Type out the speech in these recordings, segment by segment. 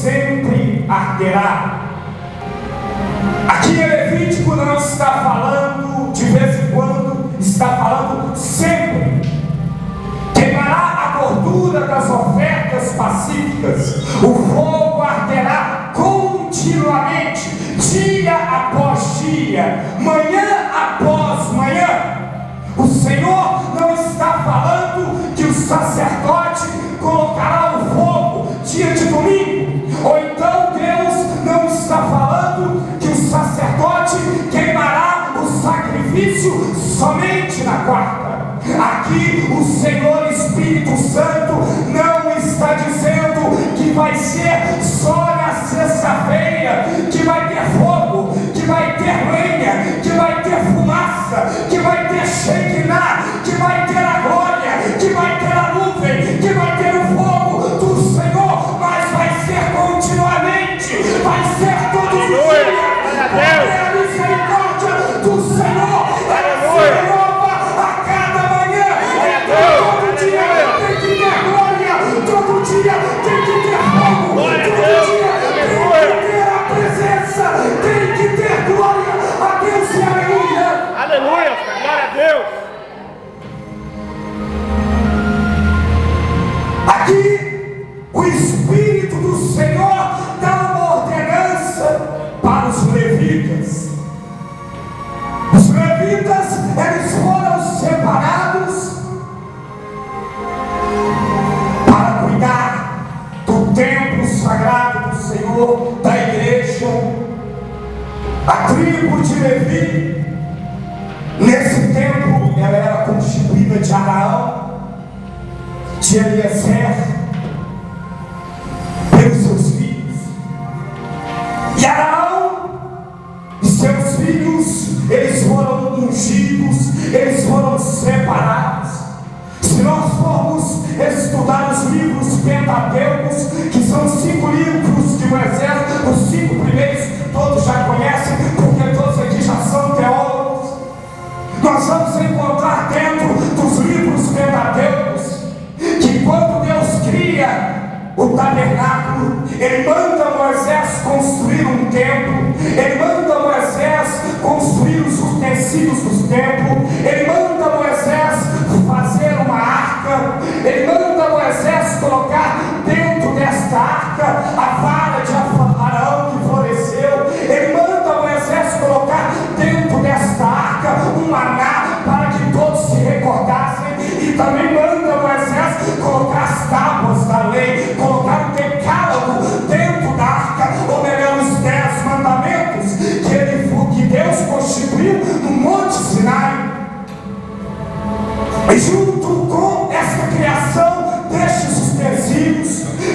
sempre arderá. Aqui em Levítico não está falando de vez em quando, está falando sempre. Queimará a gordura das ofertas pacíficas, o fogo arderá continuamente, dia após dia, manhã após manhã. O Senhor não está falando que o sacerdote colocará o fogo dia de domingo, ou então Deus não está falando que o sacerdote queimará o sacrifício somente na quarta. Aqui o Senhor Espírito Santo não está dizendo que vai ser só na sexta-feira que vai ter fogo, que vai ter lenha, que vai ter fumaça, que vai ter Shekinah, que vai ter a glória, que vai ter a nuvem, que vai ter o fogo do Senhor, mas vai ser continuamente, vai ser todo dia, porque a misericórdia do Senhor é nova a cada manhã. Todo dia tem que ter glória, todo dia tem que ter fogo, todo dia tem que ter a presença, tem que ter glória a Deus e aleluia. Aleluia, glória a Deus. Aqui o Espírito do Senhor dá uma ordenança para os levitas. Os levitas, eles foram separados para cuidar do templo sagrado do Senhor, da igreja. A tribo de Levi, nesse tempo, ela era constituída de Arão, de Eliezer, pelos seus filhos. E Arão e seus filhos, eles foram ungidos, eles foram separados. Se nós formos estudar os livros pentateucos, que são 5 livros de Moisés, os 5 primeiros todos já conhecem, porque todos aqui já são teólogos. Nós vamos encontrar dentro dos livros pentateucos que quando Deus cria o tabernáculo, Ele manda Moisés construir um templo, Ele manda Moisés construir os utensílios do templo, Ele manda Moisés fazer uma arca, Ele manda Moisés colocar dentro desta arca a vara de Arão que floresceu, Ele manda Moisés colocar dentro desta arca um maná para que todos se recordassem, e também manda Moisés colocar as tábuas da lei, colocar o decálogo dentro da arca, ou melhor, os 10 mandamentos que Deus constituiu no Monte Sinai. E junto com essa criação destes utensílios,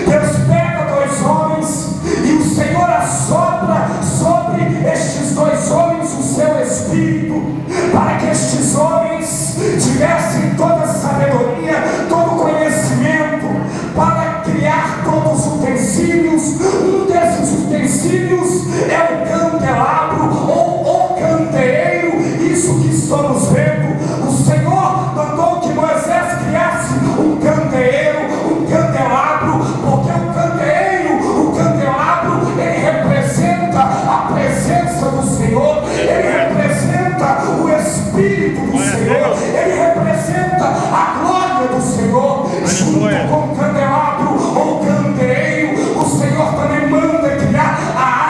Deus pega 2 homens e o Senhor assopra sobre estes 2 homens o seu Espírito, para que estes homens tivessem toda a sabedoria, todo o conhecimento, para criar todos os utensílios. Um desses utensílios é o candelabro, ou o candeeiro, isso que estamos vendo. O Senhor mandou que Moisés criasse um candeeiro, um candelabro, porque o candelabro, ele representa a presença do Senhor, ele representa o Espírito do Senhor, ele representa a glória do Senhor. Junto com o candelabro ou candeeiro, o Senhor também manda criar a arca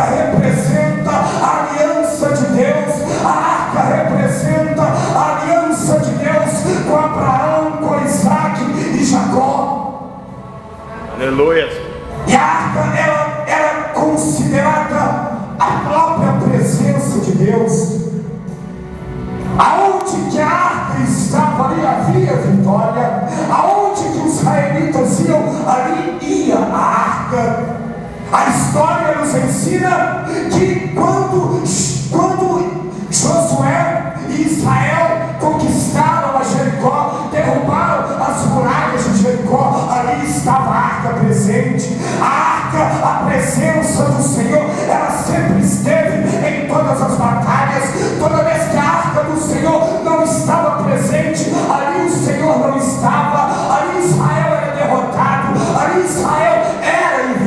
representa a aliança de Deus, a arca representa a aliança de Deus com Abraão, com Isaac e Jacó. Aleluia. E a arca, ela era considerada a própria presença de Deus. Aonde que a arca estava, ali havia vitória. Aonde que os israelitas iam, ali ia a arca. A história nos ensina que quando Josué e Israel conquistaram a Jericó, derrubaram as muralhas de Jericó, ali estava a arca presente. A arca, a presença do Senhor, ela sempre esteve em todas as batalhas. Toda vez que a arca do Senhor não estava presente, ali o Senhor não estava, ali Israel era derrotado, ali Israel era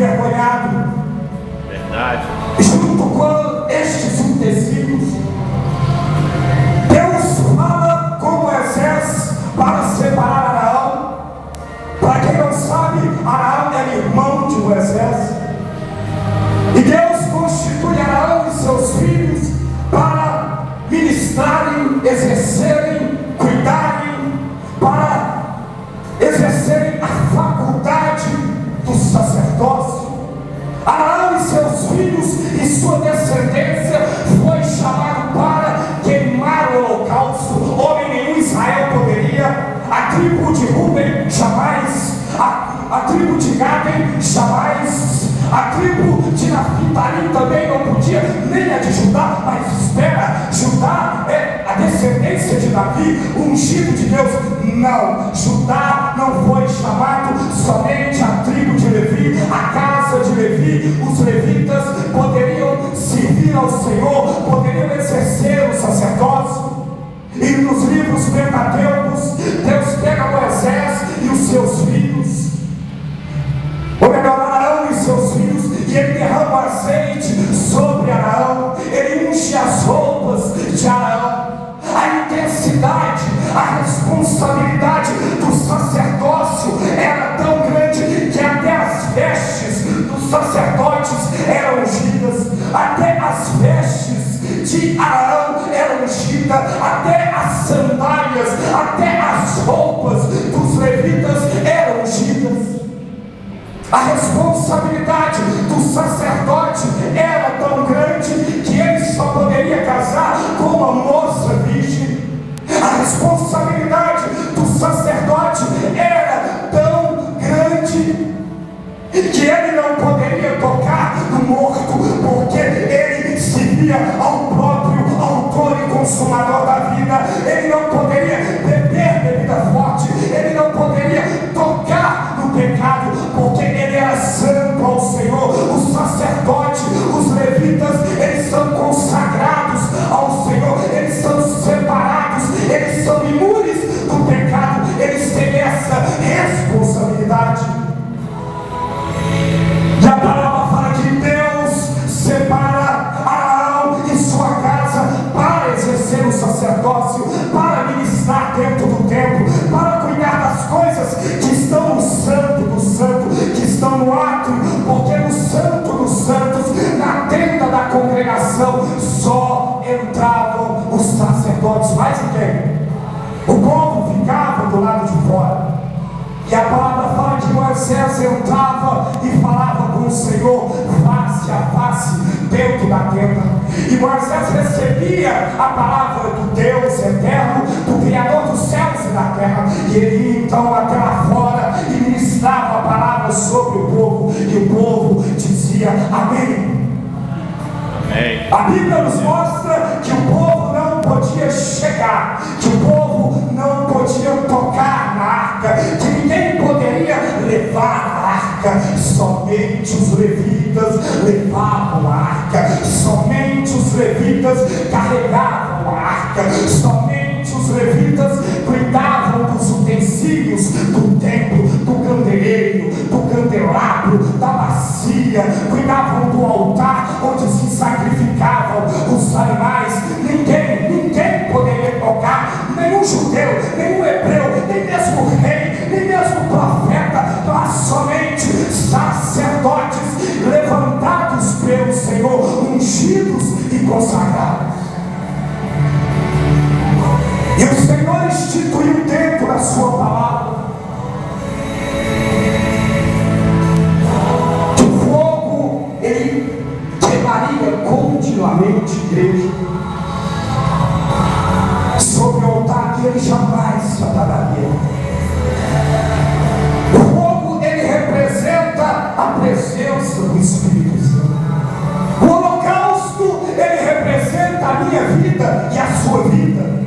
sacerdócio. Arão e seus filhos e sua descendência foi chamado para queimar o holocausto. Homem nenhum Israel poderia. A tribo de Ruben jamais, a tribo de Gaden jamais, a tribo de Naphtali também não podia, nem a de Judá. Mas espera, Judá é a descendência de Davi, o ungido de Deus. Não, Judá não foi chamado, somente a tribo de Levi, a casa de Levi. Os levitas poderiam servir ao Senhor, poderiam exercer o sacerdócio. E nos livros Pentateucos, Deus pega Moisés e os seus filhos, ou melhor, Arão e seus filhos, e ele derrama azeite sobre Arão, ele unge as roupas de Arão. A intensidade, a responsabilidade do sacerdócio era tão grande que até as vestes dos sacerdotes eram ungidas, até as vestes de Arão eram ungidas, até as sandálias, até as roupas dos levitas eram ungidas. A responsabilidade do sacerdote era tão grande que ele só poderia casar com uma moça virgem. A responsabilidade do sacerdote era tão grande que ele não poderia tocar no morto, porque ele servia ao próprio autor e consumador da vida. Ele não poderia beber bebida forte, ele não poderia tocar no pecado, porque ele era santo ao Senhor. O sacerdote, os levitas, eles são consagrados ao Senhor, eles são separados, eles são imunes do pecado, eles têm essa responsabilidade. E a palavra fala que Deus separa Arão e sua casa para exercer o sacerdócio, para ministrar dentro do templo, para cuidar das coisas que estão no santo do santo, que estão no átrio, porque no santo dos santos, na tenda da congregação, só entravam os sacerdotes. Mais ninguém. O povo ficava do lado de fora. E a palavra fala que Moisés entrava e falava com o Senhor face a face dentro da tenda. E Moisés recebia a palavra do Deus eterno, do Criador dos céus e da terra. E ele ia então até lá fora e ministrava a palavra sobre o povo. E o povo dizia amém. Amém. A Bíblia nos mostra que o povo não podia chegar, que o povo não podia tocar na arca, que ninguém poderia levar a arca. Somente os levitas levavam a arca, somente os levitas carregavam a arca, somente os levitas cuidavam dos utensílios do templo, do candeeiro, do candelabro, da bacia, cuidavam do altar onde se sacrificavam os animais. Ninguém poderia tocar, nenhum judeu, nenhum hebreu, nem mesmo rei, nem mesmo profeta, mas somente sacerdotes levantados pelo Senhor, ungidos e consagrados. E o Senhor instituiu dentro da sua palavra que o fogo ele queimaria continuamente, igreja, sobre o altar que ele jamais se apagaria. O fogo ele representa a presença do Espírito Santo. O holocausto ele representa a minha vida e a sua vida.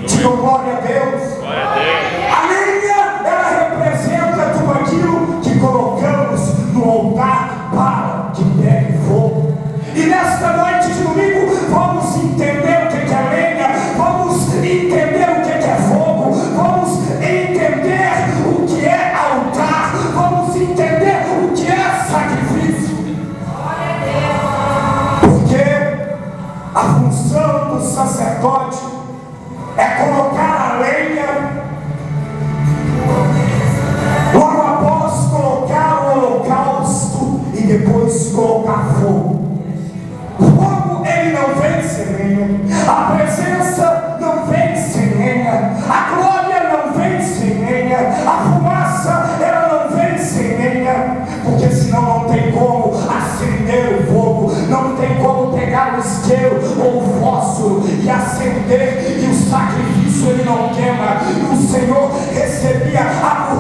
Diga glória a Deus. Glória a Deus. A lenha ela representa tudo aquilo que colocamos no altar para que pegue fogo. E nesta noite de domingo vamos entender o que é lenha, vamos entender o que é fogo, vamos entender o que é altar, vamos entender o que é sacrifício. Porque a função do sacerdote é colocar a lenha, logo após colocar o holocausto e depois colocar fogo. O fogo ele não vem sem lenha, a presença não vem sem lenha, a glória não vem sem lenha, a fumaça ela não vem sem lenha, porque senão arrepender, e o sacrifício ele não queima. O Senhor recebia a